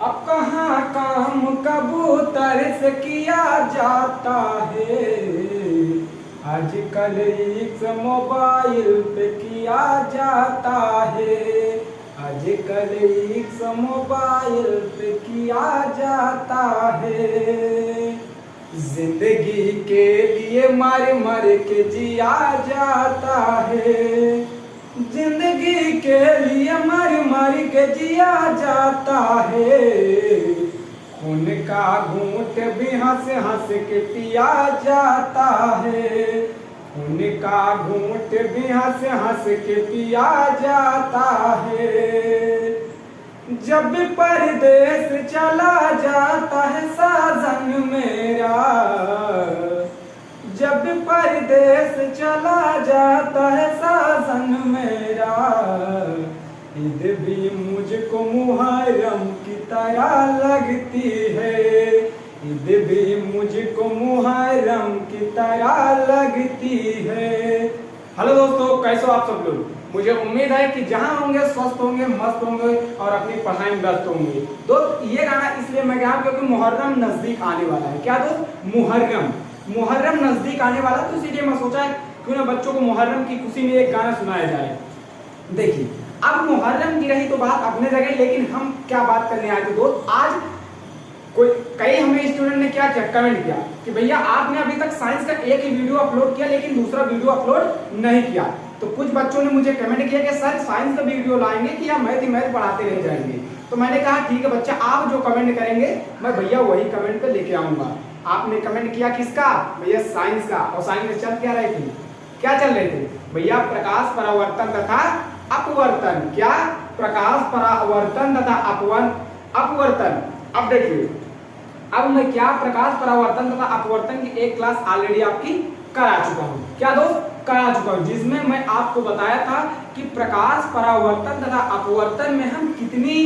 अब कहाँ काम कबूतर से किया जाता है, आजकल इस मोबाइल पे किया जाता है, आजकल इस मोबाइल पे किया जाता है। जिंदगी के लिए मर मर के जिया जाता है, जिंदगी के लिए मर मर के जिया जाता है। खून का घूंट भी हंस हंस के पिया जाता है, खून का घूंट भी हंस हंस के पिया जाता है। जब परदेस चला जाता है साजन मेरा, जब परदेस चला जाता है साजन मेरा, ईद भी मुझको मुहर्रम की तरह लगती है, ईद भी मुझको मुहर्रम की तरह लगती है। हेलो दोस्तों, कैसे हो आप सब लोग। मुझे उम्मीद है कि जहां होंगे स्वस्थ होंगे, मस्त होंगे और अपनी पढ़ाई में व्यस्त होंगे। दोस्त ये गाना इसलिए मैं गा क्योंकि मुहर्रम नजदीक आने वाला है। क्या दोस्त, मुहर्रम नजदीक आने वाला, तो इसीलिए मैं सोचा क्यों ना बच्चों को मुहर्रम की खुशी में एक गाना सुनाया जाए। देखिए, अब मुहर्रम की रही तो बात अपने जगह, लेकिन हम क्या बात करने आए थे दोस्त। आज कई हमें स्टूडेंट ने क्या कमेंट किया कि भैया आपने अभी तक साइंस का एक ही वीडियो अपलोड किया लेकिन दूसरा वीडियो अपलोड नहीं किया। तो कुछ बच्चों ने मुझे कमेंट किया कि सर साइंस का वीडियो लाएंगे कि या मैथ ही मैथ पढ़ाते रह जाएंगे। तो मैंने कहा ठीक है बच्चा, आप जो कमेंट करेंगे मैं भैया वही कमेंट पे लेके आऊंगा। आपने कमेंट किया किसका, भैया साइंस का। और साइंस में चल क्या रहे थे, क्या चल रहे थे भैया, प्रकाश परावर्तन तथा अपवर्तन। क्या, प्रकाश परावर्तन तथा अपवर्तन। अब देखिए, अब मैं क्या प्रकाश परावर्तन तथा अपवर्तन की एक क्लास ऑलरेडी आपकी करा चुका हूं। क्या दोस्त, करा चुका हूं, जिसमें मैं आपको बताया था कि प्रकाश परावर्तन तथा अपवर्तन में हम कितनी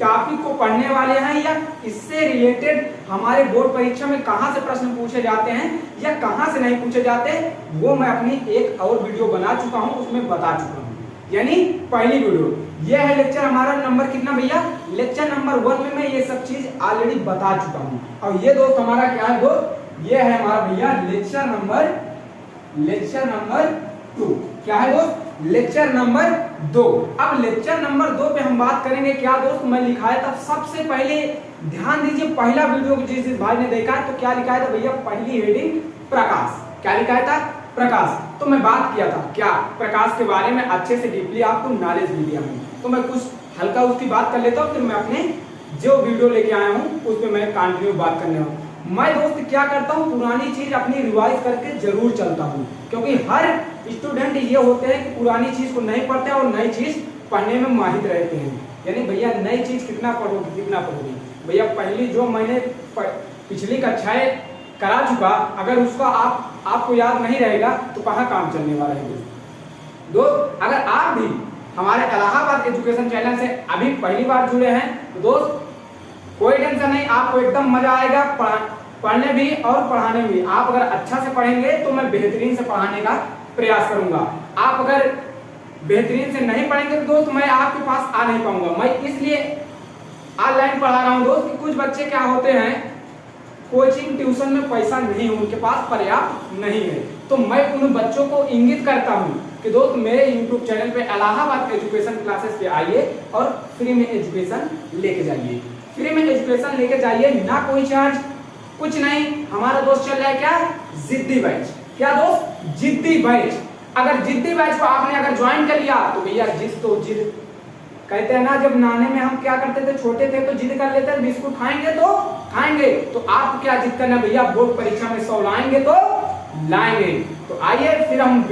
टॉपिक को पढ़ने वाले हैं, या इससे रिलेटेड हमारे बोर्ड परीक्षा में कहां से प्रश्न पूछे जाते हैं या कहां से नहीं पूछे जाते, वो मैं अपनी एक और वीडियो बना चुका हूं, उसमें बता चुका हूं। यानी पहली वीडियो ये है। लेक्चर हमारा नंबर कितना भैया, लेक्चर नंबर 1 में मैं ये सब चीज ऑलरेडी बता चुका हूं। और ये दोस्त हमारा क्या है दोस्त, ये है हमारा भैया लेक्चर नंबर 2। क्या है दोस्त, लेक्चर नंबर 2। अब लेक्चर नंबर 2 पे हम बात करेंगे। क्या दोस्त, मैं लिखाया था सबसे पहले, ध्यान दीजिए, पहला वीडियो जिस भाई ने देखा तो क्या लिखाया था भैया, पहली हेडिंग प्रकाश। क्या लिखाया था, प्रकाश। तो मैं बात किया था क्या, प्रकाश के बारे में अच्छे से डीपली आपको नॉलेज भी दिया हूं। तो मैं कुछ हल्का उसकी बात कर लेता हूं, फिर मैं अपने जो वीडियो लेके आया हूं उस पर मैं कंटिन्यू बात करने हूं। मैं दोस्त क्या करता हूं, पुरानी चीज अपनी रिवाइज करके जरूर चलता हूं, क्योंकि हर स्टूडेंट ये होते हैं कि पुरानी चीज को नहीं पढ़ते और नई चीज पढ़ने में माहिर रहते हैं। यानी भैया नई चीज कितना पढ़ोगे, भैया पहली जो मैंने पिछली कक्षाएं करा चुका, अगर उसका आपको याद नहीं रहेगा तो कहाँ काम चलने वाला है दोस्त। अगर आप भी हमारे इलाहाबाद एजुकेशन चैनल से अभी पहली बार जुड़े हैं तो दोस्त कोई टेंशन नहीं, आपको एकदम मजा आएगा पढ़ने भी और पढ़ाने में। आप अगर अच्छा से पढ़ेंगे तो मैं बेहतरीन से पढ़ाने का प्रयास करूंगा। आप अगर बेहतरीन से नहीं पढ़ेंगे तो दोस्त मैं आपके पास आ नहीं पाऊंगा। मैं इसलिए ऑनलाइन पढ़ा रहा हूं दोस्त कि कुछ बच्चे क्या होते हैं, कोचिंग ट्यूशन में पैसा नहीं, उनके पास पर्याप्त नहीं है। तो मैं उन बच्चों को इंगित करता हूं कि दोस्त मेरे YouTube चैनल पे इलाहाबाद एजुकेशन क्लासेस पे आइए और फ्री में एजुकेशन लेके जाइए। फ्री में एजुकेशन लेके जाइए, ना कोई चार्ज, कुछ नहीं। हमारा दोस्त चल रहा है क्या, जिद्दी बैच। क्या दोस्त, जिद्दी बैच। अगर जिद्दी बैच को आपने अगर ज्वाइन कर लिया तो भैया जिद कहते हैं ना, जब नाने में हम क्या करते थे, छोटे थे तो जिद कर लेते थे, बिस्कुट खाएंगे तो खाएंगे। तो आप क्या जिद करना भैया, बोर्ड परीक्षा में 100 लाएंगे तो लाएंगे। तो आइए फिर हम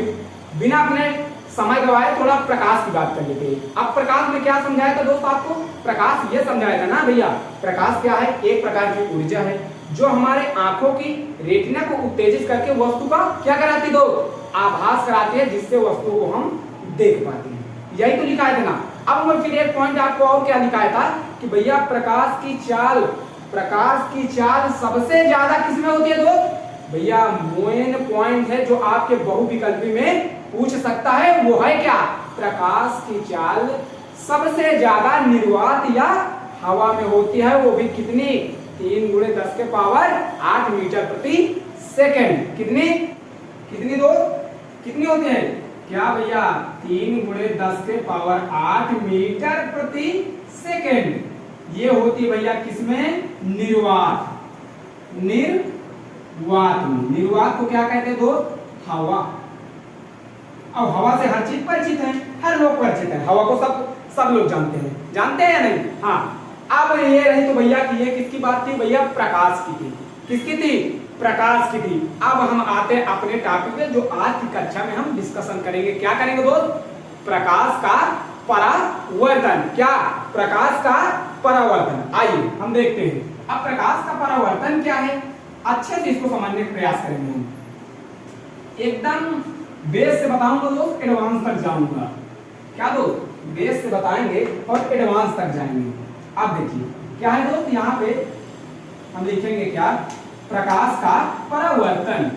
बिना अपने समय गवाए थोड़ा प्रकाश की बात कर लेते हैं। अब प्रकाश में क्या समझाया था दोस्त आपको, प्रकाश ये समझाया था ना भैया, प्रकाश क्या है, एक प्रकार की ऊर्जा है जो हमारे आंखों की रेटिना को उत्तेजित करके वस्तु का क्या कराती दो, आभास कराती है, जिससे वस्तु को हम देख पाते हैं। यही तो लिखा है ना। अब मैं फिर एक पॉइंट आपको और क्या लिखाया था कि भैया प्रकाश की चाल सबसे ज्यादा किसमें होती है दोस्त, भैया मेन पॉइंट है जो आपके बहुविकल्पी में पूछ सकता है, वो है क्या, प्रकाश की चाल सबसे ज्यादा निर्वात या हवा में होती है वो भी कितनी, 3 × 10 के पावर 8 मीटर प्रति सेकंड। कितनी कितनी दोस्त, कितनी होती है क्या भैया, 3 × 10 के पावर 8 मीटर प्रति सेकंड। ये होती है भैया किसमें, निर्वात। निर्वात में, निर्वात को क्या कहते हैं दोस्त, हवा। अब हवा से हर चीज परिचित है, हर लोग परिचित है, हवा को सब लोग जानते हैं या नहीं। हाँ, अब ये रही तो भैया कि ये किसकी बात थी भैया, प्रकाश की थी। किसकी थी, प्रकाश की थी। अब हम आते हैं अपने टॉपिक पे जो आज की कक्षा में हम डिस्कशन करेंगे। क्या करेंगे दोस्त, प्रकाश का परावर्तन। क्या, प्रकाश का परावर्तन। आइए हम देखते हैं अब प्रकाश का परावर्तन क्या है, अच्छे से इसको समझने का प्रयास करेंगे हम। एकदम बेस से बताऊंगा दोस्त, एडवांस तक जाऊंगा। क्या दोस्त, बेस से बताएंगे और एडवांस तक जाएंगे। अब देखिए क्या है दोस्त, यहाँ पे हम लिखेंगे क्या, प्रकाश का परावर्तन।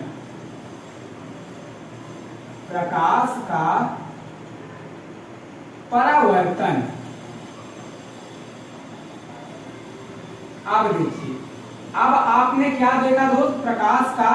प्रकाश का परावर्तन। अब देखिए, अब आपने क्या देखा दोस्त, प्रकाश का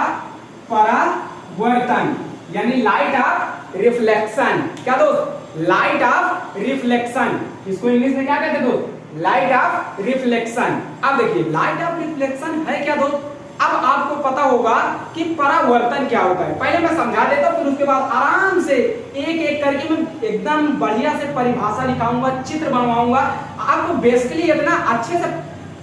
परावर्तन यानी लाइट ऑफ रिफ्लेक्शन। क्या दोस्त, लाइट ऑफ रिफ्लेक्शन। इसको इंग्लिश में क्या कहते हैं दोस्त, लाइट ऑफ रिफ्लेक्शन। अब देखिए लाइट ऑफ रिफ्लेक्शन है क्या दोस्त, अब आपको पता होगा कि परावर्तन क्या होता है। पहले मैं समझा देता हूं, फिर उसके बाद आराम से एक एक करके मैं एकदम बढ़िया से परिभाषा लिखाऊंगा, चित्र बनवाऊंगा, आपको बेसिकली इतना अच्छे से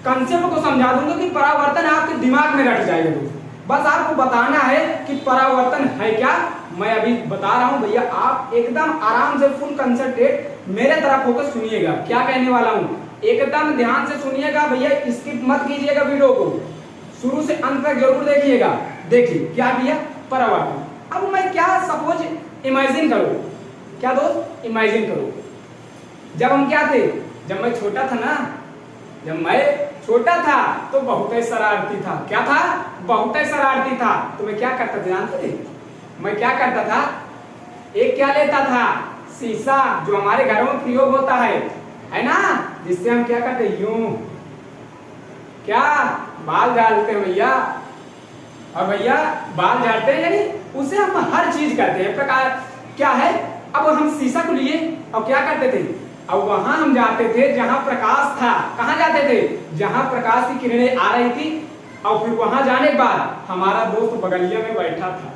कंसेप्ट को समझा दूंगा कि परावर्तन आपके दिमाग में रट जाएगा दोस्त। बस आपको बताना है कि परावर्तन है क्या, मैं अभी बता रहा हूं भैया, आप एकदम आराम से फुल कंसंट्रेट मेरे तरफ होकर सुनिएगा। क्या कहने वाला हूं, एकदम ध्यान से सुनिएगा भैया, स्किप मत कीजिएगा, वीडियो को शुरू से अंत तक जरूर देखिएगा। देखिए क्या भैया, परावर्तन। अब मैं क्या सपोज इमेजिन करो, क्या दोस्त, इमेजिन करो जब हम क्या थे, जब मैं छोटा था ना, जब मैं छोटा था तो बहुत ही शरारती था। क्या था, बहुत ही शरारती था। तो मैं क्या करता था जानते थे, मैं क्या करता था, एक क्या लेता था, शीशा जो हमारे घरों में प्रयोग होता है ना, जिससे हम क्या करते, यूं क्या बाल झाड़ते हैं भैया, और भैया बाल झाड़ते हैं यानी उसे हम हर चीज करते हैं। प्रकार क्या है, अब हम शीशा को लिए और क्या करते थे, अब वहां हम जाते थे जहां प्रकाश था। कहां जाते थे, जहां प्रकाश की किरणें आ रही थी, और फिर वहां जाने के बाद हमारा दोस्त बगलिया में बैठा था,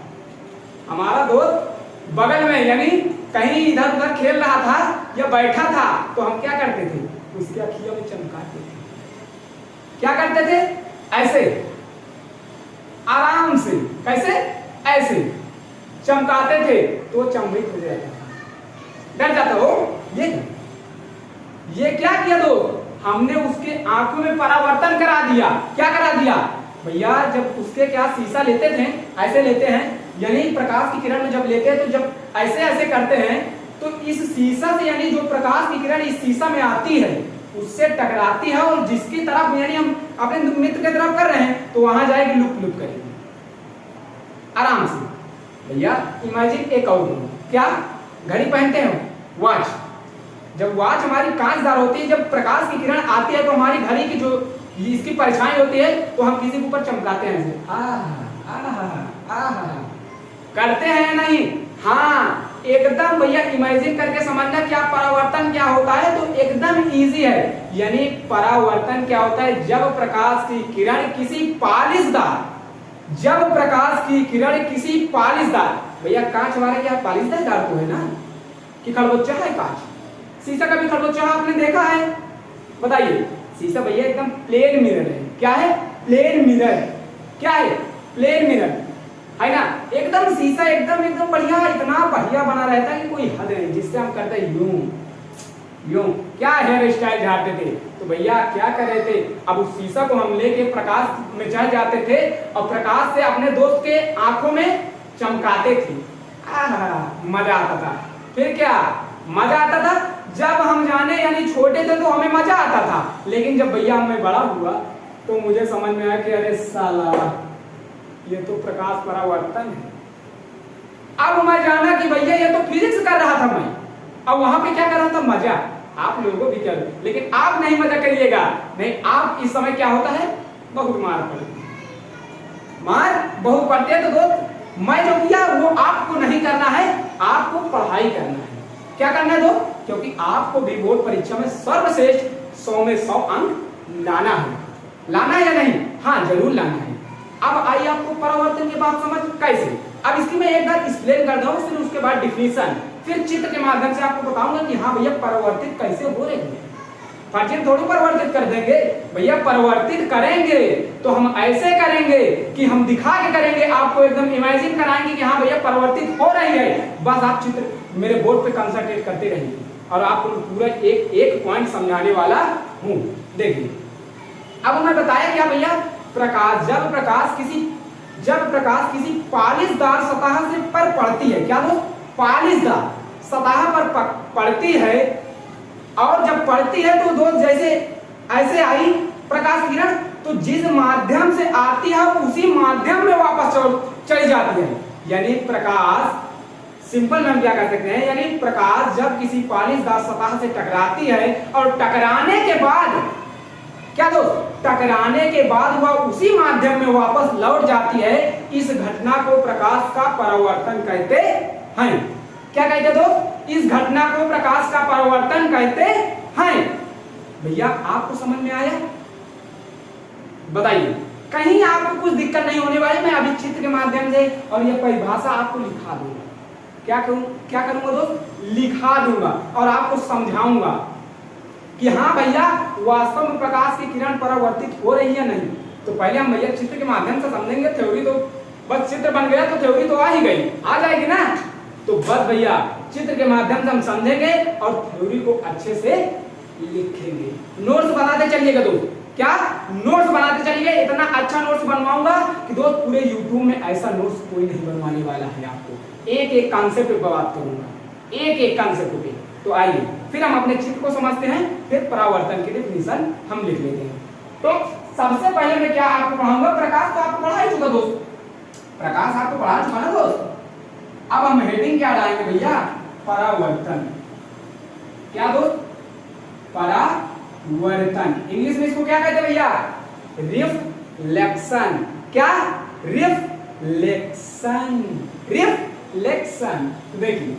हमारा दोस्त बगल में यानी कहीं इधर उधर खेल रहा था या बैठा था, तो हम क्या करते थे, उसकी अखियों में चमकाते थे। क्या करते थे, ऐसे आराम से, कैसे, ऐसे चमकाते थे, तो चंभित हो जाता था, डर जाता हो। ये क्या किया दोस्त, हमने उसके आंखों में परावर्तन करा दिया। क्या करा दिया भैया, जब उसके क्या शीशा लेते थे, ऐसे लेते हैं, यानी प्रकाश की किरण में जब लेते हैं तो जब ऐसे ऐसे करते हैं तो इस शीशा से, यानी जो प्रकाश की किरण इस शीशा में आती है उससे टकराती है, और जिसकी तरफ यानी हम अपने मित्र की तरफ कर रहे हैं तो वहां जाएगी, लुप लुप करेगी आराम से। भैया इमेजिन एक और क्या, घड़ी पहनते हैं, वॉच, जब वॉच हमारी कांचदार होती है, जब प्रकाश की किरण आती है तो हमारी घड़ी की जो इसकी परछाई होती है तो हम किसी के ऊपर चमकाते हैं ऐसे, करते हैं नहीं। हाँ एकदम भैया इमेजिन करके समझना क्या परावर्तन क्या होता है, तो एकदम इजी है। यानी परावर्तन क्या होता है, जब प्रकाश की किरण किसी पालिशदार, जब प्रकाश की किरण किसी पालिशदार, भैया कांच हमारा क्या पालिशदार तो है ना, कि खरबच्चा है कांच, शीशा का भी खरबच्चा आपने देखा है, बताइए। शीशा भैया एकदम प्लेन मिरर है। क्या है, प्लेन मिरर। क्या है, प्लेन मिरर है ना, एकदम शीशा एकदम एकदम बढ़िया, इतना बढ़िया बना रहता है कि कोई हद नहीं, जिससे हम करते हैं यूं यूं। क्या हेयर स्टाइल झाड़ते थे, तो भैया क्या कर रहे थे, अब उस शीशा को हम लेके प्रकाश में चढ़ जाते थे और प्रकाश से अपने दोस्त के आंखों में चमकाते थे। मजा आता था। फिर क्या मजा आता था, जब हम जाने यानी छोटे थे तो हमें मजा आता था, लेकिन जब भैया मैं बड़ा हुआ तो मुझे समझ में आया कि अरे साला ये तो प्रकाश परावर्तन है। अब मैं जाना कि भैया ये तो फिजिक्स कर रहा था मैं, अब वहां पे क्या कर रहा था, मजा। आप लोगों को भी क्या, लेकिन आप नहीं मजा करिएगा, नहीं आप इस समय क्या होता है, बहुत मार पड़ती है, मार बहुत पड़ती है। तो दोस्त मैं जो किया वो आपको नहीं करना है, आपको पढ़ाई करना है। क्या करना है दोस्त, क्योंकि आपको भी बोर्ड परीक्षा में सर्वश्रेष्ठ 100 में 100 अंक लाना है। लाना है या नहीं, हाँ जरूर लाना है। अब आइए आपको परावर्तन की बात समझ कैसे, अब इसकी मैं एक बार एक्सप्लेन कर दूं, फिर उसके बाद डिफिनीशन, फिर चित्र के माध्यम से आपको बताऊंगा कि हाँ भैया परावर्तित कैसे हो रही है। फर्जीन थोड़ी परिवर्तित कर देंगे भैया, परिवर्तित करेंगे तो हम ऐसे करेंगे कि हम दिखा के करेंगे, आपको एकदम इमेजिन कराएंगे कि हाँ भैया परिवर्तित हो रही है। बस आप चित्र मेरे बोर्ड पे कंसंट्रेट करते रहिए और आपको पूरा एक एक पॉइंट समझाने वाला हूँ। देखिए अब मैं बताया क्या भैया, प्रकाश जब प्रकाश किसी पालिशदार सतह से पर पड़ती है, क्या दोस्त, पालिशदार सतह पर पड़ती है, और जब पड़ती है तो दोस्त जैसे ऐसे आई प्रकाश किरण, तो जिस माध्यम से आती है उसी माध्यम में वापस चली जाती है। यानी प्रकाश सिंपल में हम क्या कर सकते हैं, यानी प्रकाश जब किसी पालिशदार सतह से टकराती है और टकराने के बाद क्या दोस्त, टकराने के बाद वह उसी माध्यम में वापस लौट जाती है, इस घटना को प्रकाश का परावर्तन कहते हैं। क्या कहते दोस्त, इस घटना को प्रकाश का परावर्तन कहते हैं। भैया आपको समझ में आया, बताइए, कहीं आपको कुछ दिक्कत नहीं होने वाली। मैं अभी चित्र के माध्यम से और यह परिभाषा आपको लिखा दूंगा। क्या करूंगा दोस्त, लिखा दूंगा और आपको समझाऊंगा कि हाँ भैया वास्तव में प्रकाश की किरण परावर्तित हो रही है नहीं। तो पहले हम भैया चित्र के माध्यम से समझेंगे, थ्योरी तो बस चित्र बन गया तो थ्योरी तो आ ही गई, आ जाएगी ना। तो बस भैया चित्र के माध्यम से हम समझेंगे और थ्योरी को अच्छे से लिखेंगे। नोट्स बनाते चलिएगा दोस्त, क्या नोट्स बनाते चलिए, इतना अच्छा नोट्स बनवाऊंगा कि दोस्त पूरे यूट्यूब में ऐसा नोट्स कोई नहीं बनवाने वाला है। आपको एक एक कॉन्सेप्ट पे बात करूंगा, एक एक कॉन्सेप्ट पे। तो आइए फिर हम अपने चित्र को समझते हैं, फिर परावर्तन की डेफिनेशन हम लिख लेते हैं। तो सबसे पहले मैं क्या आपको पढ़ाऊंगा, प्रकाश तो आपको पढ़ा ही चुका दोस्त, प्रकाश आपको पढ़ा चुका ना दोस्त। अब हम हेडिंग क्या डालेंगे भैया, परावर्तन। क्या दोस्त, परावर्तन। इंग्लिश में इसको क्या कहते हैं भैया, रिफ्लेक्शन। क्या, रिफ्लेक्शन, रिफ्लेक्शन। देखिए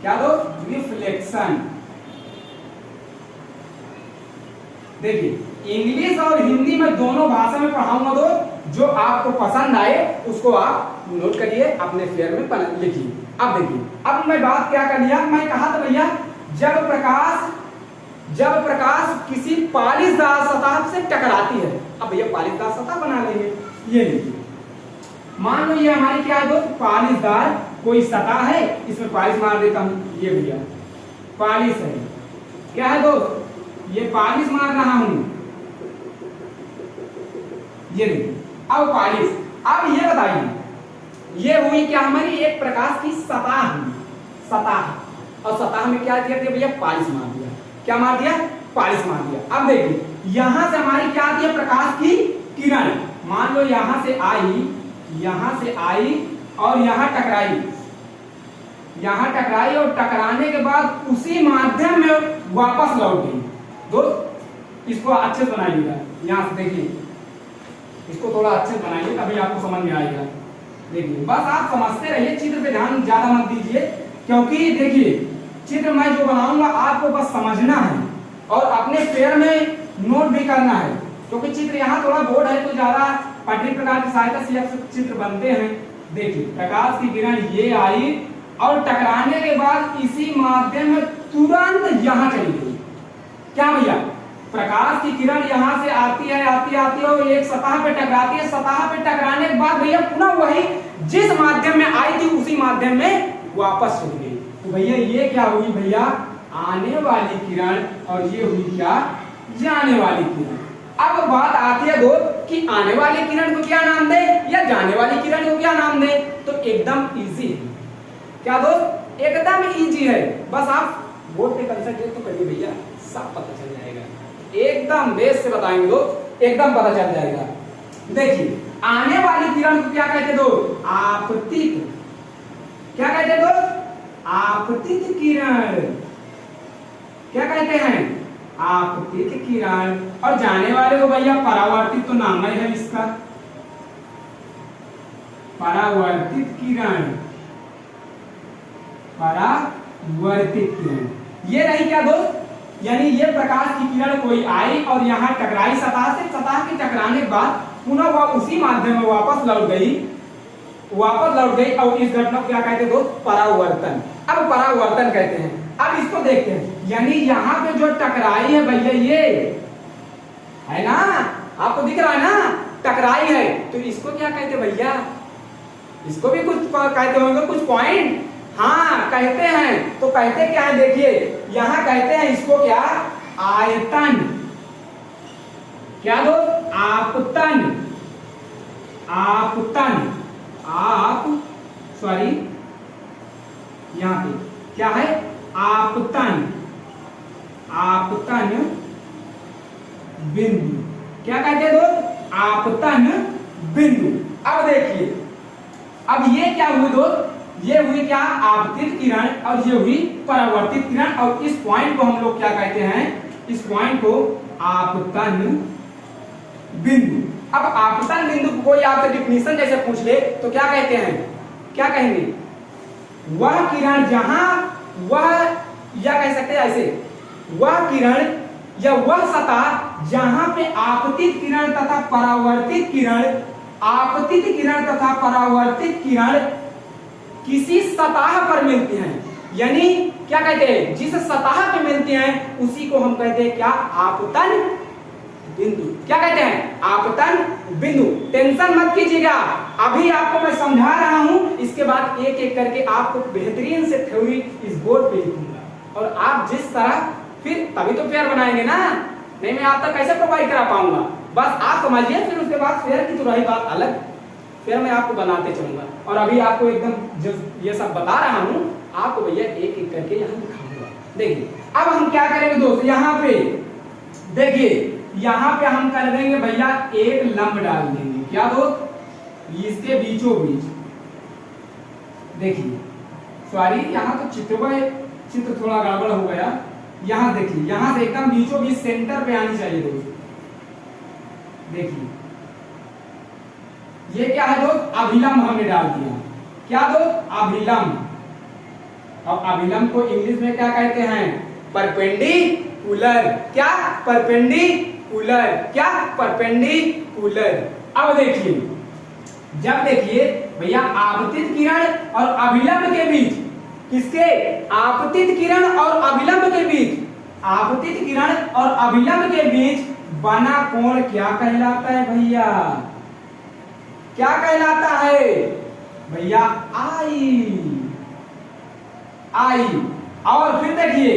क्या दोस्त, रिफ्लेक्शन। देखिए इंग्लिश और हिंदी में दोनों भाषा में पढ़ाऊंगा दोस्त, जो आपको पसंद आए उसको आप नोट करिए, अपने फेयर में लिखिए। अब देखिए, अब मैं बात क्या कर लिया, मैं कहा था भैया जब प्रकाश किसी पालिशदार सतह से टकराती है। अब भैया पालिशदार सतह बना लेंगे, ये लीजिए, मान लो ये हमारी क्या है दोस्त, पालिशदार कोई सतह है, इसमें पालिश मार देता हूं, ये भैया पालिश है। क्या है दोस्त, ये पालिश मार रहा हूं, ये देखिए अब पालिश। अब ये बताइए, ये हुई क्या हमारी एक प्रकाश की सतह हुई, सतह, और सतह में क्या दिया भैया, पालिश मार दिया। क्या मार दिया, पालिश मार दिया। अब देखिए यहां से हमारी क्या आती है, प्रकाश की किरण। मान लो यहां से आई और यहां टकराई, और टकराने के बाद उसी माध्यम में वापस लौट गई। दोस्त इसको अच्छे से बनाइएगा, यहां से देखिए, इसको थोड़ा अच्छे से बनाइए तभी आपको समझ में आएगा। देखिए बस आप समझते रहिए, चित्र पे ध्यान ज्यादा मत दीजिए, क्योंकि देखिए चित्र मैं जो बनाऊंगा आपको बस समझना है और अपने पेयर में नोट भी करना है, क्योंकि चित्र यहाँ थोड़ा बोर्ड है तो ज्यादा पटरी प्रकार की सहायता से चित्र बनते हैं। देखिए प्रकाश की किरण ये आई और टकराने के बाद इसी माध्यम में तुरंत यहाँ चली गई। क्या भैया, प्रकाश की किरण यहाँ से आती है और एक सतह पे टकराती है, सतह पे टकराने के बाद भैया पुनः वही जिस माध्यम में आई थी उसी माध्यम में वापस चली गई। तो भैया ये क्या हुई भैया, आने वाली किरण, और ये हुई क्या, जाने वाली किरण। अब बात आती है दोस्त कि आने वाली किरण को क्या नाम दे या जाने वाली किरण को क्या नाम दे, तो एकदम इजी है। क्या दोस्त, एकदम इजी है, बस आप बोर्ड पे कंसंट्रेट तो करिए भैया, सब पता चल जाएगा, एकदम बेस से बताएंगे दोस्त, एकदम पता चल जाएगा। देखिए आने वाली किरण को क्या कहते दोस्त, आपतित। क्या कहते दोस्त, आपतित किरण। क्या कहते हैं, आपतित किरण। और जाने वाले को भैया परावर्तित तो नाम ही है इसका, परावर्तित किरण, परावर्तित किरण। ये रही क्या दोस्त, यानी ये प्रकाश की किरण कोई आई और यहाँ टकराई सतह से, सतह के टकराने के बाद पुनः वह उसी माध्यम में वापस लौट गई और इस घटना को क्या कहते हैं दोस्त, परावर्तन। अब परावर्तन कहते हैं। अब इसको देखते हैं, यानी यहाँ पे जो टकराई है भैया, ये है ना, आपको दिख रहा है ना, टकराई है, तो इसको क्या कहते हैं भैया, इसको भी कुछ कहते होंगे, कुछ पॉइंट हाँ कहते हैं। तो कहते क्या है, देखिए यहां कहते हैं इसको क्या, आयतन। क्या दोस्त, आपतन, आपतन, सॉरी यहां पे क्या है, आपतन, आपतन बिंदु। क्या कहते हैं दोस्त, आपतन बिंदु। अब देखिए, अब ये क्या हुई दोस्त, ये हुई क्या, आपतित किरण और ये हुई परावर्तित किरण। और इस पॉइंट को हम लोग क्या कहते हैं, इस पॉइंट को आपतन बिंदु। अब आपतन बिंदु को कोई आपसे डिफिनीशन जैसे पूछ ले तो क्या कहते हैं, क्या कहेंगे, वह किरण जहां, वह या कह सकते हैं ऐसे, वह किरण या वह सतह जहां पे आपतित किरण तथा परावर्तित किरण, आपतित किरण तथा परावर्तित किरण किसी सतह पर मिलती हैं। यानी क्या कहते हैं, जिस सतह पे मिलती हैं उसी को हम कहते हैं क्या, आपतन बिंदु। क्या कहते हैं, आपतन बिंदु। टेंशन मत कीजिएगा, अभी आपको मैं समझा रहा हूं, इसके बाद एक एक करके आपको बेहतरीन से थ्योरी इस बोर्ड पे लिखूंगा और आप जिस तरह, फिर तभी तो फेयर बनाएंगे ना, नहीं मैं आप तक कैसे प्रोवाइड करा पाऊंगा। बस आप समझिए, फिर उसके बाद फेयर की तो रही बात अलग, फिर मैं आपको बनाते चलूंगा। और अभी आपको एकदम जो ये सब बता रहा हूं, आपको भैया एक एक करके यहाँ दिखाऊंगा। देखिए अब हम क्या करेंगे दोस्त, यहाँ पे देखिए, यहाँ पे हम कर देंगे भैया एक लंब डाल देंगे। क्या दोस्त, इसके बीचों बीच, देखिए सॉरी यहाँ तो चित्र थोड़ा गड़बड़ हो गया। यहाँ देखिए, यहाँ से एकदम बीचों बीच सेंटर पे आनी चाहिए दोस्त। देखिए ये क्या है दोस्त, अभिलंब हमने डाल दिया। क्या दोस्त, अभिलंब। और अभिलंब को इंग्लिश में क्या कहते हैं, परपेंडिकुलर। क्या, परपेंडिकुलर। क्या, परपेंडिकुलर। अब देखिए, जब देखिए भैया आपतित किरण और अभिलंब के बीच, किसके, आपतित किरण और अभिलंब के बीच, आपतित किरण और अभिलंब के बीच बना कोण क्या कहलाता है भैया, क्या कहलाता है भैया, आई। और फिर देखिए,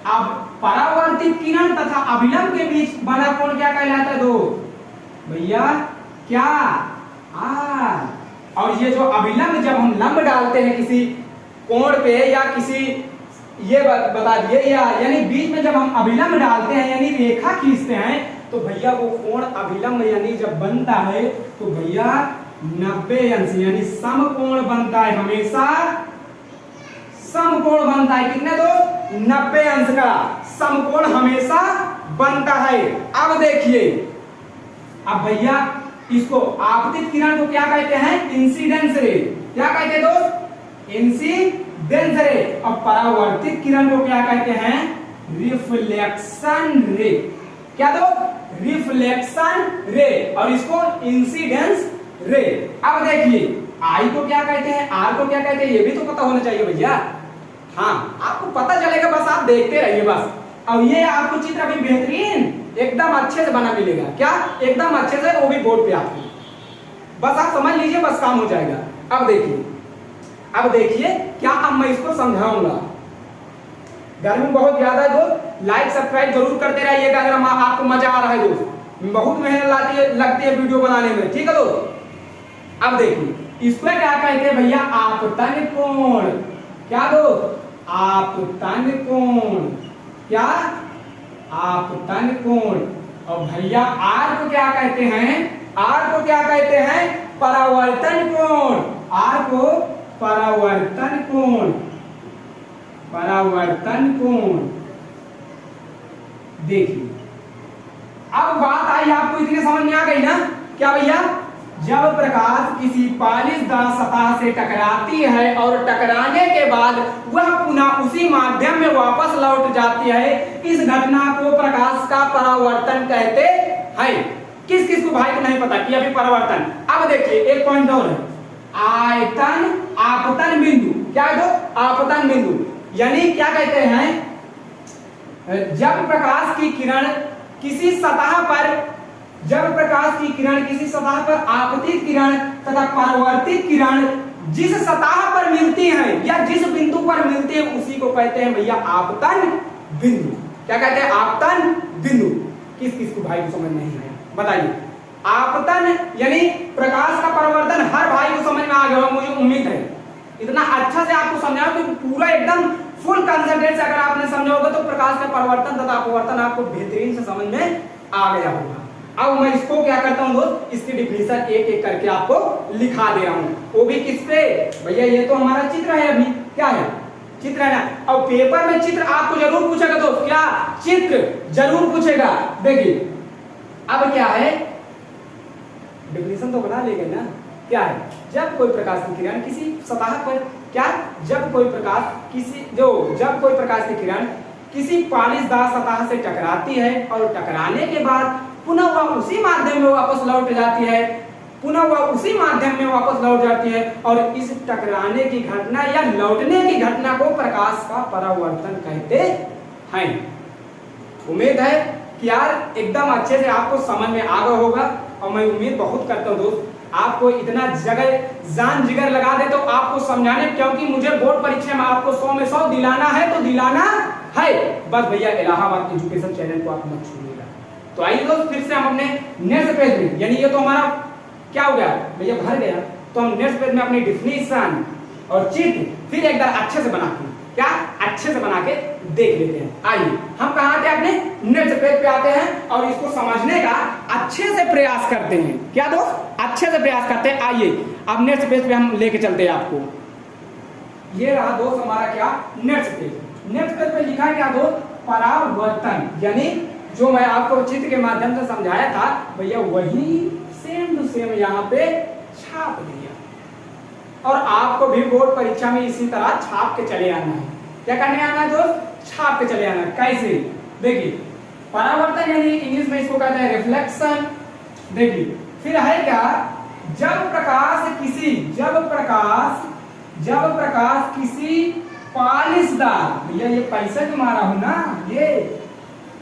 अब परावर्तित किरण तथा अभिलंब के बीच बना कोण क्या कहलाता है दो भैया, क्या, आर। और ये जो अभिलंब, जब हम लंब डालते हैं किसी कोण पे या किसी, ये बता दिए, या यानी बीच में जब हम अभिलंब डालते हैं यानी रेखा खींचते हैं, तो भैया वो कोण अभिलंब यानी जब बनता है तो भैया 90 अंश यानी समकोण बनता है। हमेशा समकोण बनता है। कितने दोस्त, 90 अंश का समकोण हमेशा बनता है। अब देखिए, अब भैया इसको आपतित किरण को क्या कहते हैं, इंसिडेंस रे। क्या कहते हैं दोस्त, इंसिडेंस रे। और परावर्तित किरण को क्या कहते हैं, रिफ्लेक्शन रे। क्या दोस्त, रिफ्लेक्शन रे। और इसको इंसिडेंस रे। अब देखिए, आई को क्या कहते हैं, आर को क्या कहते हैं, ये भी तो पता होना चाहिए भैया। हाँ, आपको पता चलेगा, बस आप देखते रहिए बस। अब ये आपको चित्र अभी बेहतरीन एकदम अच्छे से बना मिलेगा। क्या, एकदम अच्छे से, वो भी बोर्ड पे आपको, बस आप समझ लीजिए, बस काम हो जाएगा। अब देखिए क्या, अब मैं इसको समझाऊंगा। गर्मी बहुत ज्यादा है दोस्त, लाइक सब्सक्राइब जरूर करते रहिएगा अगर आपको मजा आ रहा है दोस्त। बहुत मेहनत लगती है वीडियो बनाने में, ठीक है दोस्त। अब देखिए, इसको क्या कहते हैं भैया, आपतन कोण। क्या दोस्त, आपतन कोण। क्या, आपतन कोण। और भैया आर को क्या कहते हैं, आर को क्या कहते हैं, परावर्तन कोण। आर को परावर्तन कोण, परावर्तन कोण। देखिए अब बात आई, आपको इतनी समझ में आ गई ना? क्या भैया, जब प्रकाश किसी पालिशदार सतह से टकराती है और टकराने के बाद वह पुनः उसी माध्यम में वापस लौट जाती है, इस घटना को प्रकाश का परावर्तन कहते हैं। किस किस को भाई को नहीं पता कि अभी परावर्तन? अब देखिए एक पॉइंट और है, आयतन आपतन बिंदु। क्या है तो? आपतन बिंदु। यानी क्या कहते हैं, जब प्रकाश की किरण किसी सतह पर, जब प्रकाश की किरण किसी सतह पर आपतित किरण तथा परावर्तित किरण जिस सतह पर मिलती है या जिस बिंदु पर मिलती है उसी को कहते हैं भैया आपतन बिंदु। क्या कहते हैं? आपतन बिंदु। किस किस को भाई को समझ नहीं है बताइए? आपतन यानी प्रकाश का परावर्तन हर भाई को समझ में आ गया, मुझे उम्मीद है। इतना अच्छा से आपको समझाओ कि पूरा एकदम फुल कंसंट्रेट से अगर आपने समझा होगा तो प्रकाश का परावर्तन तथा अपवर्तन आपको बेहतरीन से समझ में आ गया होगा। अब मैं इसको क्या करता हूं दोस्त, इसकी डिफिनेशन एक एक करके आपको लिखा दे रहा हूं, वो भी किस पे भैया? ये तो हमारा चित्र है, अभी क्या है? चित्र है ना। और पेपर में चित्र आपको जरूर पूछेगा दोस्त, क्या चित्र जरूर पूछेगा। देखिए अब क्या है, डिफिनेशन तो बना लेंगे ना। क्या है? जब कोई प्रकाश की किरण किसी सतह पर, क्या, जब कोई प्रकाश की किरण किसी पालिशदार सतह से टकराती है और टकराने के बाद पुनः वह उसी माध्यम में वापस लौट जाती है, पुनः वह उसी माध्यम में वापस लौट जाती है, और इस टकराने की घटना या लौटने की घटना को प्रकाश का परावर्तन कहते हैं। उम्मीद है कि यार एकदम अच्छे से आपको समझ में आ गया होगा, और मैं उम्मीद बहुत करता हूँ दोस्त आपको इतना जगह जान जिगर लगा दे तो आपको समझाने, क्योंकि मुझे बोर्ड परीक्षा में आपको 100 में 100 दिलाना है तो दिलाना है। बस भैया इलाहाबाद एजुकेशन चैनल को आप मत छोड़िएगा। तो आइए दोस्त फिर से हम अपने नेक्स्ट पेज में, यानी ये तो हमारा क्या हो गया भैया, भर गया, तो हम नेक्स्ट पेज में अपनी डिफिनेशन और चित्र फिर एक बार अच्छे से बना के, क्या अच्छे से बना के देख लेते हैं। आइए हम कहाँ थे, अपने नेक्स्ट पेज पे आते हैं और इसको समझने का अच्छे से प्रयास करते हैं। क्या दोस्त? अच्छे से प्रयास करते हैं। आइए अब नेक्स्ट पेज पे हम लेके चलते हैं आपको। ये रहा दोस्त हमारा क्या नेक्स्ट पेज। नेक्स्ट पेज पे लिखा है क्या दोस्त? परावर्तन। यानी जो मैं आपको चित्र के माध्यम से समझाया था भैया वही सेम टू सेम यहाँ पे छाप दिया, और आपको भी बोर्ड परीक्षा में इसी तरह छाप के चले आना है। क्या करने आना है दोस्त? छाप के चले आना है। कैसे? देखिए परावर्तन यानी इंग्लिश में इसको कहते हैं रिफ्लेक्शन। देखिए फिर है क्या, जब प्रकाश किसी पालिशदार, भैया ये पैसे जो मारा हूं ना, ये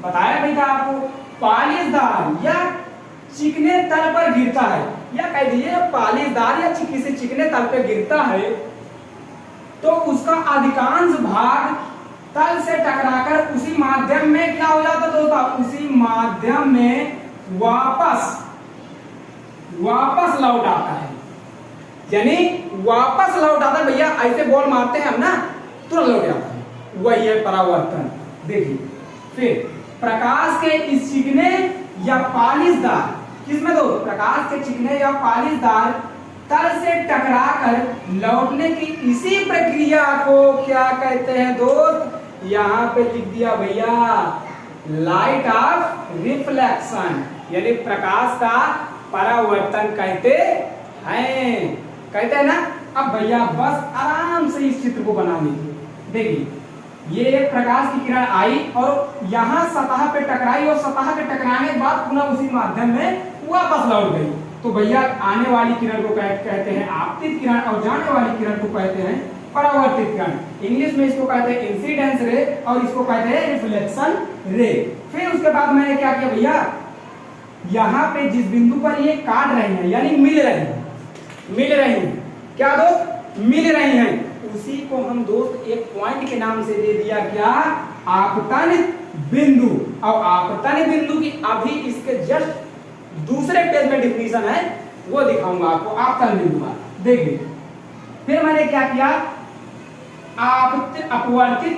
बताया भी था आपको, पालिशदार या चिकने तल पर गिरता है, या कह दीजिए पालिशदार या किसी चिकने तल पर गिरता है, तो उसका अधिकांश भाग तल से टकराकर उसी माध्यम में क्या हो जाता दोस्तों? उसी माध्यम में वापस लौट आता है। यानी वापस लौट आता है भैया, ऐसे बॉल मारते हैं हम ना, तुरंत लौट जाता है, वही है परावर्तन। देखिए फिर प्रकाश के इस चिकने या पालिशदार, किसमें दो? प्रकाश के चिकने या पालिशदार तल से टकराकर लौटने की इसी प्रक्रिया को क्या कहते हैं दोस्त? यहाँ पे लिख दिया भैया लाइट ऑफ रिफ्लेक्शन, यानी प्रकाश का परावर्तन कहते हैं। कहते हैं ना। अब भैया बस आराम से इस चित्र को बना लीजिए। देखिए ये एक प्रकाश की किरण आई और यहाँ सतह पे टकराई, और सतह पे टकराने के बाद पुनः उसी माध्यम में वापस लौट गई, तो भैया आने वाली किरण को कहते हैं आपतित किरण, और जाने वाली किरण को कहते हैं परावर्तित किरण। इंग्लिश में इसको कहते हैं इंसिडेंस रे, और इसको कहते हैं रिफ्लेक्शन रे। फिर उसके बाद मैंने क्या किया भैया, यहाँ पे जिस बिंदु पर ये काट रहे हैं यानी मिल रही हैं, क्या दोस्त? मिल रही हैं, उसी को हम दोस्त एक पॉइंट के नाम से दे दिया, क्या? आपतन बिंदु। और आपतन बिंदु की अभी इसके जस्ट दूसरे पेज में डिफिनीशन है, वो दिखाऊंगा आपको आपतन बिंदु का। देखिए फिर मैंने क्या किया, अपवर्तित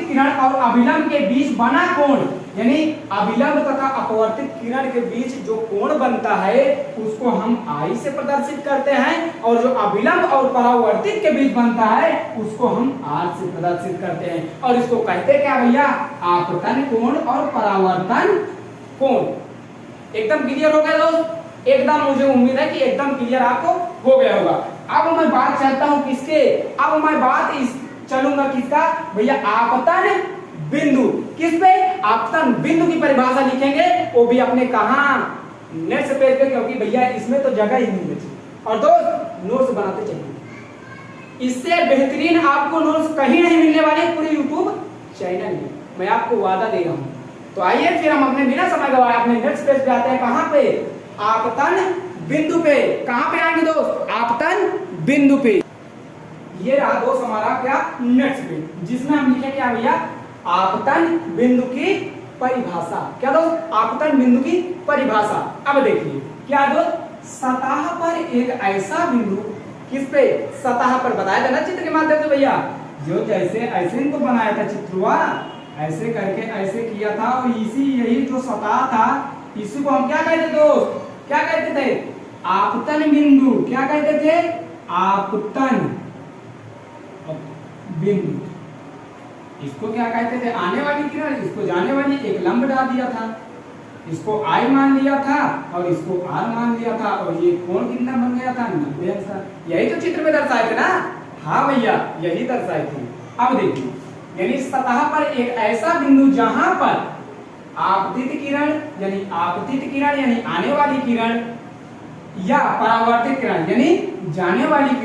किरण और अभिलंब के बीच बना कोण, यानी अभिलंब तथा अपवर्तित किरण के बीच जो कोण बनता है उसको हम आई से प्रदर्शित करते हैं, और जो अभिलंब और परावर्तित के बीच बनता है उसको हम आर से प्रदर्शित करते हैं। और इसको कहते क्या भैया? आपतन कोण और परावर्तन कोण। एकदम क्लियर हो गया दोस्त? एकदम, मुझे उम्मीद है कि एकदम क्लियर आपको हो गया होगा। अब मैं बात चाहता हूं किसके? अब मैं बात चलूंगा किसका भैया? आपतन बिंदु। किस पे? आपतन बिंदु की परिभाषा लिखेंगे, वो भी अपने कहां? नेट पेज पे, क्योंकि भैया इसमें तो जगह ही नहीं बची। और दोस्त नोट्स बनाते चलिए, इससे बेहतरीन आपको नोट्स कहीं नहीं मिलने वाले पूरे यूट्यूब चैनल में, मैं आपको वादा दे रहा हूं। तो आइए फिर हम अपने बिना समय गवाए अपने नेट पेज पे आते हैं। कहां पे? आपतन बिंदु पे। कहां पे आएंगे दोस्त? आपतन बिंदु पे। ये रहा दोस्त हमारा क्या? नेट पेज, जिसमें हम लिखे क्या भैया? आपतन बिंदु की परिभाषा। क्या दोस्त? आपतन बिंदु की परिभाषा। अब देखिए क्या दोस्त? सतह पर एक ऐसा बिंदु, किस पे? सतह पर। बताया था ना चित्र के माध्यम से भैया, जो जैसे ऐसे इनको बनाया था चित्रवा, ऐसे करके ऐसे किया था, और इसी यही जो सतह था इसी को हम क्या कहते दोस्त? क्या कहते थे? आपतन बिंदु। क्या कहते थे? आपतन बिंदु। इसको क्या कहते थे? आने वाली किरण, इसको जाने वाली। एक लंब डाल दिया था, इसको आई मान लिया था और इसको आर मान लिया था, और ये कोण कितना बन गया था? 90 अंश। यही तो चित्र में दर्शाए थे ना? हाँ भैया, यही दर्शाए थे। अब देखिए, यानी सतह पर एक ऐसा बिंदु जहां पर आपतित किरण यानी आने वाली किरण, या परावर्तित किरण यानी जाने वाली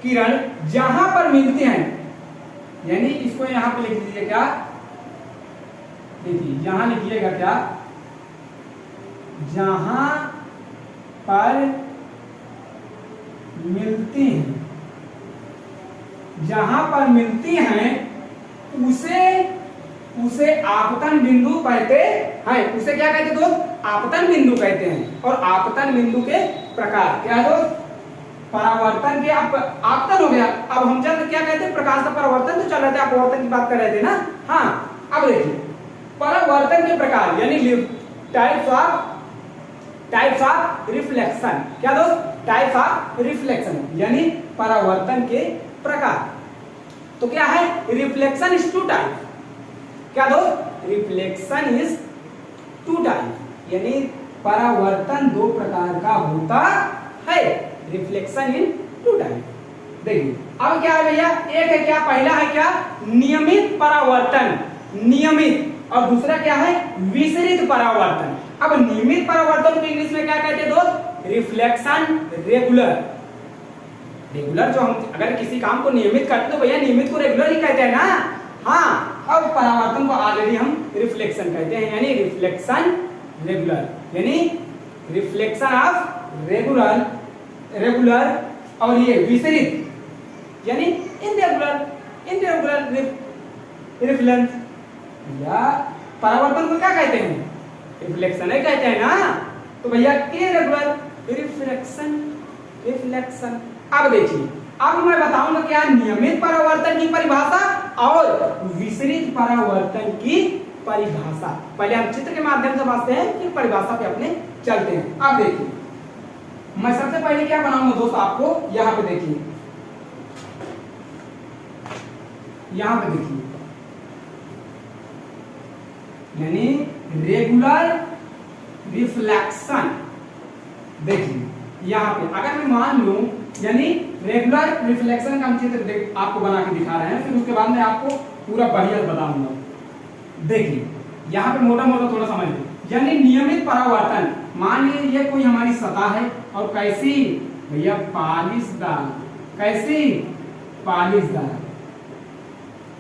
किरण जहां पर मिलती हैं, यानी इसको यहां पे लिख दीजिए। क्या? देखिए यहां लिखिएगा क्या? जहां पर मिलती हैं, जहां पर मिलती हैं उसे आपतन बिंदु कहते हैं। उसे क्या कहते दोस्त? आपतन बिंदु कहते हैं। और आपतन बिंदु के प्रकार क्या दोस्त? परावर्तन के आपतन हो गया। अब हम जब क्या कहते हैं? प्रकाश का परावर्तन तो चल रहे थे, अपवर्तन की बात कर रहे थे ना? हाँ, अब देखिए परावर्तन के प्रकार यानी टाइप्स ऑफ रिफ्लेक्शन। क्या दोस्त? टाइप्स ऑफ रिफ्लेक्शन यानी परावर्तन के प्रकार। तो क्या है? Reflection is two type. क्या दोस्त? रिफ्लेक्शन इज टू टाइप यानी परावर्तन दो प्रकार का होता है। Reflection in two type. देखिए अब क्या है भैया? एक है क्या? पहला है क्या? नियमित परावर्तन, नियमित। और दूसरा क्या है? विसरित परावर्तन। अब नियमित परावर्तन को इंग्लिश में क्या कहते हैं दोस्त? Reflection regular. रेगुलर जो हम अगर किसी काम को नियमित करते तो भैया नियमित को रेगुलर ही कहते हैं ना? हाँ। अब परावर्तन को ऑलरेडी हम रिफ्लेक्शन कहते हैं, यानी रिफ्लेक्शन रेगुलर यानी रिफ्लेक्शन ऑफ रेगुलर और ये विसरित यानी इनरेगुलर रिफ्लेक्शन। या परावर्तन को क्या कहते हैं? रिफ्लेक्शन ही कहते हैं ना? तो भैया इरेगुलर रिफ्लेक्शन। अब देखिए, अब मैं बताऊंगा क्या नियमित परावर्तन की परिभाषा और विसरित परावर्तन की परिभाषा। पहले हम चित्र के माध्यम से समझते हैं, फिर परिभाषा पे अपने चलते हैं। अब देखिए, मैं सबसे पहले क्या बनाऊंगा दोस्त आपको? यहां पे देखिए, यहां पे देखिए, यानी रेगुलर रिफ्लेक्शन। देखिए यहां पे अगर मैं मान लूं, यानी रेगुलर रिफ्लेक्शन का हम चित्र आपको बना के दिखा रहे हैं, फिर उसके बाद मैं आपको पूरा बढ़िया बताऊंगा। देखिए यहाँ पे मोटा मोटा थोड़ा समझ लो, यानी नियमित परावर्तन। मान लीजिए ये कोई हमारी सतह है और कैसी भैया? पालिशदार। कैसी? पालिशदार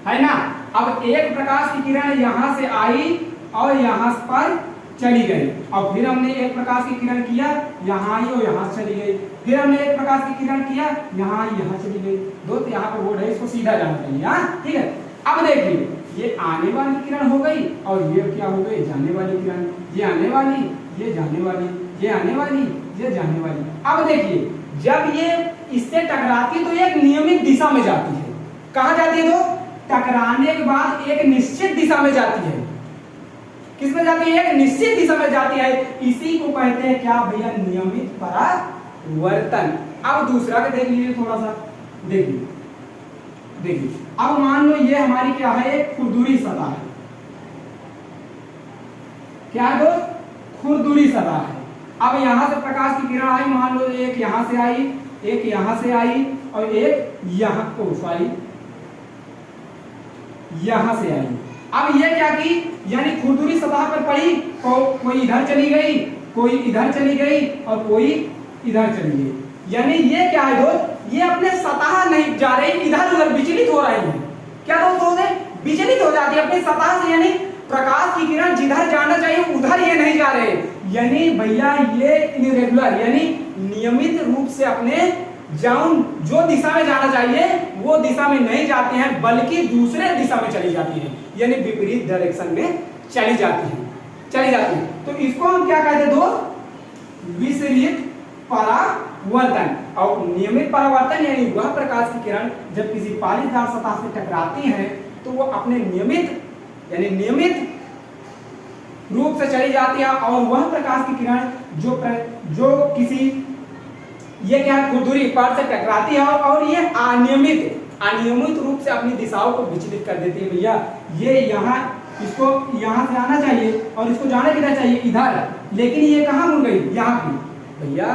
है ना? अब एक प्रकाश की किरण यहां से आई और यहां पर चली गई, और फिर हमने एक प्रकाश की किरण किया, यहाँ आई और यहाँ चली गई। फिर हमने एक प्रकाश की किरण किया, यहाँ आई, यहाँ चली गई। दोस्त यहाँ पर बोर्ड है, इसको सीधा जाना चाहिए। हाँ ठीक है। अब देखिए, ये आने वाली किरण हो गई और ये क्या हो गई? जाने वाली किरण। ये आने वाली, ये जाने वाली, ये आने वाली, ये जाने वाली। अब देखिए, जब ये इससे टकराती तो एक नियमित दिशा में जाती है। कहाँ जाती है दोस्त? टकराने के बाद एक निश्चित दिशा में जाती है। किस में जाती है? एक निश्चित दिशा में जाती है। इसी को कहते हैं क्या भैया? नियमित परावर्तन। अब दूसरा के देख लीजिए थोड़ा सा, देखिए देखिए। अब मान लो ये हमारी क्या है? एक खुरदुरी सतह है। क्या है दोस्त? खुरदुरी सतह है। अब यहां से प्रकाश की किरण आई, मान लो एक यहां से आई, एक यहां से आई और एक यहां को आई, यहां से आई। अब ये क्या की? यानी खुरदुरी सतह पर पड़ी, कोई इधर चली गई, कोई इधर चली गई और कोई इधर चली गई। यानी ये क्या है दोस्त? ये अपने सतह नहीं जा रही, इधर उधर विचलित हो रही है। क्या दोस्त हो गए? विचलित हो जाती है अपनी सतह से। यानी प्रकाश की किरण जिधर जाना चाहिए उधर ये नहीं जा रहे। यानी भैया ये इरेगुलर यानी नियमित रूप से अपने जो दिशा में जाना चाहिए वो दिशा में नहीं जाती हैं, बल्कि दूसरे दिशा में चली जाती है, यानी विपरीत डायरेक्शन में चली जाती है। तो इसको हम क्या कहते हैं दोस्त? विपरीत परावर्तन। और नियमित परावर्तन यानी वह प्रकाश की किरण जब किसी पालीदार सतह से टकराती है तो वो अपने नियमित रूप से चली जाती है, और वह प्रकाश की किरण जो किसी ये क्या खुरदुरी पर से टकराती है और ये अनियमित रूप से अपनी दिशाओं को विचलित कर देती है। भैया ये यहाँ, इसको यहाँ से आना चाहिए और इसको जाना किधर चाहिए? इधर, लेकिन ये कहाँ मुड़ गई? यहाँ की। भैया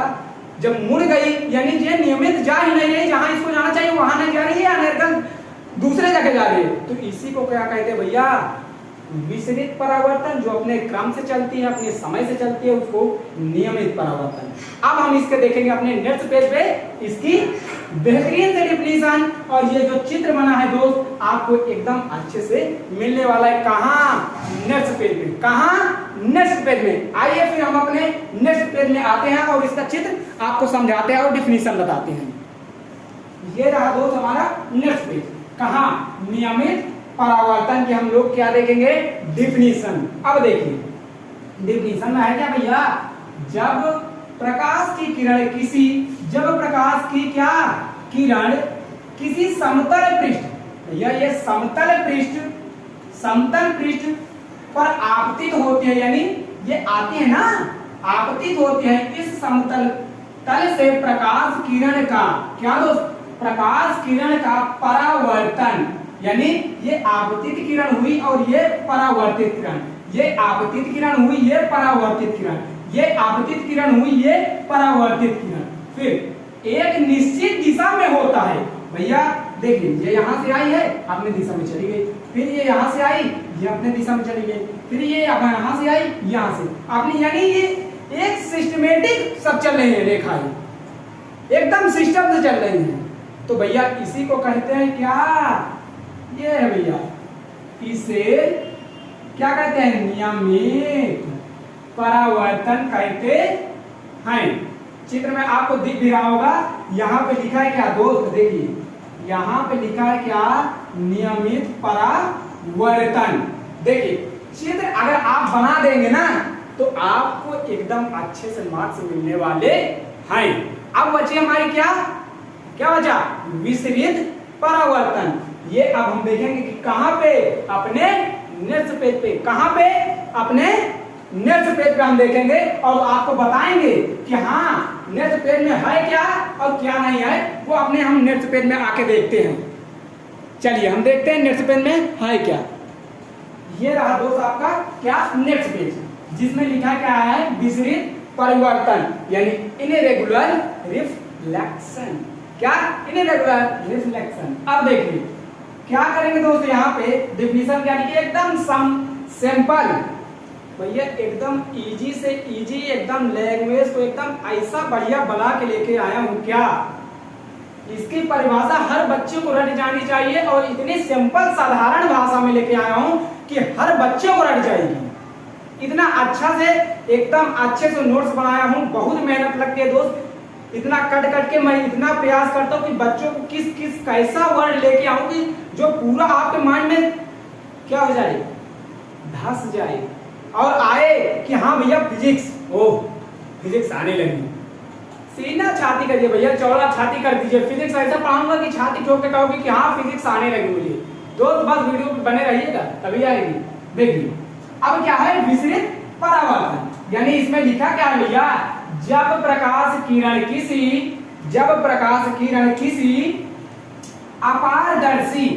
जब मुड़ गई यानी ये नियमित जा ही नहीं रही, जहाँ इसको जाना चाहिए वहां नहीं जा रही है, अनिर्गत दूसरे जगह जा रही है। तो इसी को क्या कहते हैं भैया? विपरीत परावर्तन। जो अपने क्रम से चलती है, अपने समय से चलती है, उसको नियमित परावर्तन। अब हम इसके देखेंगे अपने नेक्स्ट पेज पे इसकी बेहतरीन से डिफिनीशन। और ये जो चित्र बना है दोस्त आपको एकदम अच्छे से मिलने वाला है। कहाँ? नेक्स्ट पेज में। कहाँ? नेक्स्ट पेज में। आइए फिर हम अपने नेक्स्ट पेज में आते हैं और इसका चित्र आपको समझाते हैं और डिफिनीशन बताते हैं। ये रहा दोस्त हमारा नेक्स्ट पेज। कहाँ? नियमित परावर्तन की हम लोग क्या देखेंगे? डिफिनीशन। अब देखिए डिफिनीशन में है क्या भैया? जब प्रकाश की किरण किसी समतल पृष्ठ, भैया ये समतल पृष्ठ पर आपतित होती है, यानी ये आती है ना, आपतित होती है इस समतल तल से प्रकाश किरण का क्या दोस्त? प्रकाश किरण का परावर्तन। यानी ये आपतित किरण हुई और ये परावर्तित किरण, ये आपतित किरण हुई, ये परावर्तित किरण, ये आपतित किरण हुई, ये परावर्तित किरण। फिर एक निश्चित दिशा में होता है। भैया देखिए ये यहाँ से आई है, अपने दिशा में चली गई, फिर ये यहाँ से आई, ये अपने दिशा में चली गई, फिर ये यहाँ से आई, यहाँ से अपनी, यानी ये एक सिस्टमेटिक सब चल रही है रेखाएं, एकदम सिस्टम से चल रही है। तो भैया इसी को कहते हैं क्या? ये है भैया, इसे क्या कहते हैं? नियमित परावर्तन कहते हैं। चित्र में आपको दिख भी रहा होगा, यहाँ पे लिखा है क्या दोस्त? देखिए यहाँ पे लिखा है क्या? नियमित परावर्तन। देखिए चित्र अगर आप बना देंगे ना तो आपको एकदम अच्छे से मार्क्स मिलने वाले हैं। अब बचे हमारी क्या बचा? विपरीत परावर्तन। ये अब हम देखेंगे कि कहां पे? अपने नेक्स्ट पेज पे। कहां पे? अपने नेक्स्ट पेज पे हम देखेंगे और आपको बताएंगे कि हाँ नेक्स्ट पेज में है क्या और क्या नहीं है, वो अपने हम नेक्स्ट पेज में आके देखते हैं। चलिए हम देखते हैं नेक्स्ट पेज में है क्या। ये रहा दोस्त आपका क्या? नेक्स्ट पेज, जिसमें लिखा क्या है? विपरीत परिवर्तन यानी इनरेगुलर रिफ्लेक्शन। क्या? Irregular reflection. अब देखिए क्या करेंगे दोस्त, यहाँ पे डिफिनीशन क्या लिखी? एकदम सिंपल भैया, एकदम इजी से इजी, एकदम लैंग्वेज को एकदम ऐसा बढ़िया बना के लेके आया हूँ। क्या इसकी परिभाषा हर बच्चे को रट जानी चाहिए और इतनी सिंपल साधारण भाषा में लेके आया हूँ कि हर बच्चे को रट जाएगी। इतना अच्छा से एकदम अच्छे से नोट्स बनाया हूँ, बहुत मेहनत लगती है दोस्त। इतना कट के मैं इतना प्रयास करता हूँ कि बच्चों को किस कैसा वर्ड लेके आऊँ कि जो पूरा आपके माइंड में क्या हो जाए? धस जाए और आए कि हाँ भैया फिजिक्स, फिजिक्स आने लगी। सीना छाती करिए भैया, चौड़ा छाती कर दीजिए। फिजिक्स ऐसा पढ़ाऊंगा कि छाती ठोक के कहोगे कि हाँ फिजिक्स आने लगी मुझे। दोस्त बस वीडियो पे बने रहिएगा तभी आएगी। देखिए अब क्या है विसरित परावर्तन, यानी इसमें लिखा क्या है भैया, जब प्रकाश किरण किसी अपारदर्शी,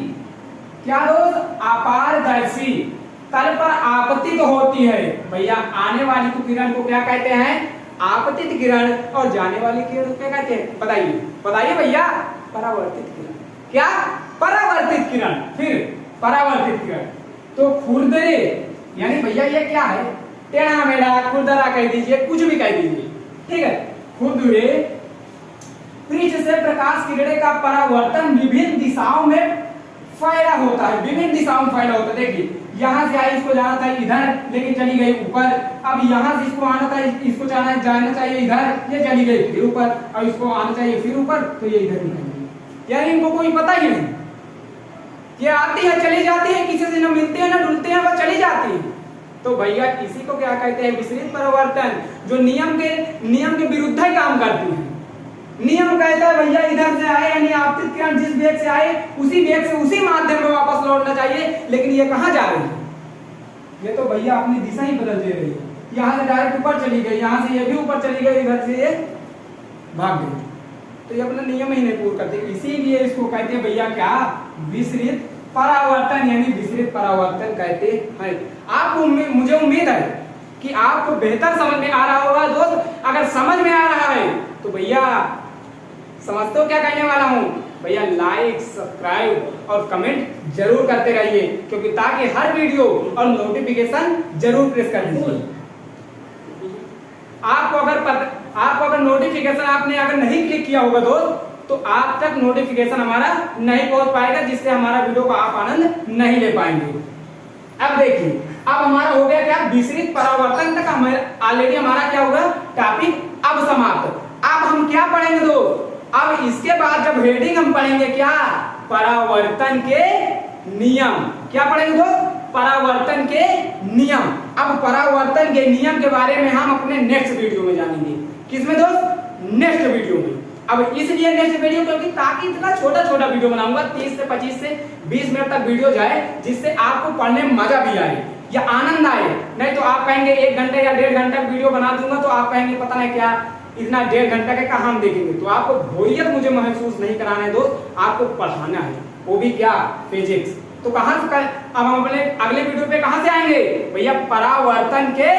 क्या दोस्त, अपारदर्शी तल पर आपतित होती है। भैया आने वाली किरण को क्या कहते हैं, आपतित किरण, और जाने वाली किरण को क्या कहते हैं, बताइए भैया, परावर्तित किरण। क्या, परावर्तित किरण। फिर परावर्तित किरण तो खुरदरे, यानी भैया ये क्या है, टेढ़ा मेढ़ा, खुरदरा कह दीजिए, कुछ भी कह दीजिए, ठीक है। खुरदरे पृष्ठ से प्रकाश किरणें का परावर्तन विभिन्न दिशाओं में फैला होता है, विभिन्न दिशाओं में फैला होता है। देखिए यहाँ से आई, इसको जाना था इधर, लेकिन चली गई ऊपर। अब यहाँ से इसको आना था, इसको जाना चाहिए इधर, ये चली गई फिर ऊपर। अब इसको आना चाहिए फिर ऊपर, तो ये इधर निकल गई। यानी इनको कोई पता ही नहीं, ये आती है चली जाती है, किसी से न मिलते हैं न डुलते हैं, वो चली जाती है। तो भैया इसी को क्या कहते हैं, विसरित परावर्तन, जो नियम के विरुद्ध ही काम करती है। नियम कहता है भैया इधर से आए, यानी आपतित किरण जिस वेग से आए उसी वेग से उसी माध्यम में वापस लौटना चाहिए, लेकिन ये कहाँ जा रही है, ये तो भैया अपनी दिशा ही बदल दे रही है। यहाँ से डायरेक्ट ऊपर चली गई, यहाँ से ये भी ऊपर चली गई, इधर से ये भाग गई, तो ये अपना नियम ही नहीं पूर्ण करते। इसीलिए इसको कहते हैं भैया क्या, विसरित परावर्तन, यानी विसरित परावर्तन कहते हैं। आपको मुझे उम्मीद है कि आपको बेहतर समझ में आ रहा होगा दोस्त। अगर समझ में आ रहा है तो भैया समझते हो क्या कहने वाला हूँ, भैया लाइक, सब्सक्राइब और कमेंट जरूर करते रहिए, क्योंकि ताकि हर वीडियो और नोटिफिकेशन जरूर प्रेस कर दीजिए। आपको अगर नोटिफिकेशन आपने अगर नहीं क्लिक किया होगा दोस्त, तो आप तक नोटिफिकेशन हमारा नहीं पहुंच पाएगा, जिससे हमारा वीडियो का आप आनंद नहीं ले पाएंगे। अब देखिए, अब हमारा हो गया क्या, विसरित परावर्तन तक ऑलरेडी हमारा क्या होगा, टॉपिक अब समाप्त। अब हम क्या पढ़ेंगे दोस्त, अब इसके बाद जब हेडिंग हम पढ़ेंगे क्या, परावर्तन के नियम। क्या पढ़ेंगे दोस्त, परावर्तन के नियम। अब परावर्तन के नियम के बारे में हम अपने नेक्स्ट वीडियो में जानेंगे। किसमें दोस्त, नेक्स्ट वीडियो में। अब इसलिए नेक्स्ट वीडियो, क्योंकि ताकि इतना छोटा छोटा वीडियो बनाऊंगा, 30 से 25 से 20 मिनट तक वीडियो जाए, जिससे आपको पढ़ने में मजा भी आए या आनंद आए। नहीं तो आप कहेंगे 1 घंटे या 1.5 घंटा वीडियो बना दूंगा, तो आप कहेंगे पता नहीं क्या इतना 1.5 घंटा के कहाँ हम देखेंगे। तो आपको बोरियत मुझे महसूस नहीं कराना है दोस्त, आपको पढ़ाना है, वो भी क्या, फिजिक्स। तो कहाँ से अब हम अपने अगले वीडियो पे कहाँ से आएंगे भैया, परावर्तन के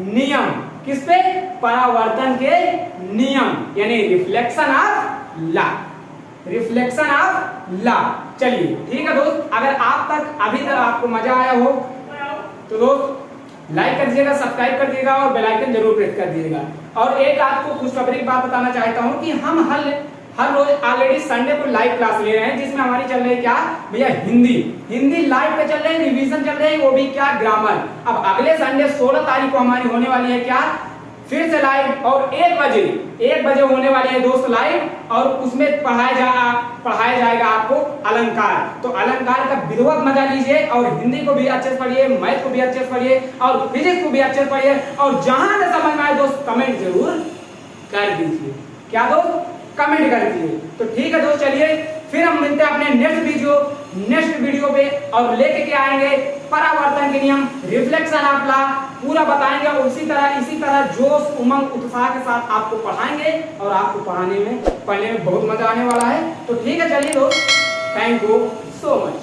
नियम। किस पे, परावर्तन के नियम, यानी reflection of law, reflection of law. चलिए ठीक है दोस्त, अगर आप तक अभी तक आपको मजा आया हो तो दोस्त लाइक कर दीजिएगा, सब्सक्राइब कर दीजिएगा और बेल आइकन जरूर प्रेस कर दीजिएगा। और एक आपको खुशखबरी की बात बताना चाहता हूँ कि हम हर रोज ऑलरेडी संडे को लाइव क्लास ले रहे हैं, जिसमें हमारी चल रही है क्या भैया, हिंदी लाइव पे चल रहे हैं, रिवीजन चल रही है, वो भी क्या, ग्रामर। अब अगले संडे 16 तारीख को हमारी होने वाली है क्या, फिर से लाइव, और 1 बजे होने वाली है दोस्त लाइव, और उसमें पढ़ाया जाएगा आपको अलंकार। तो अलंकार का विधिवत मजा लीजिए, और हिंदी को भी अच्छे से पढ़िए, मैथ को भी अच्छे से पढ़िए, और फिजिक्स को भी अच्छे से पढ़िए, और जहां से समझ में आए दोस्त कमेंट जरूर कर दीजिए। क्या दोस्त, कमेंट कर दीजिए। तो ठीक है दोस्त, चलिए फिर हम मिलते हैं अपने नेक्स्ट वीडियो पे, और लेके के आएंगे परावर्तन के नियम, रिफ्लेक्शन ऑफ लॉ पूरा बताएंगे, और इसी तरह जोश, उमंग, उत्साह के साथ आपको पढ़ाएंगे, और आपको पढ़ने में बहुत मजा आने वाला है। तो ठीक है, चलिए दोस्त, थैंक यू सो मच।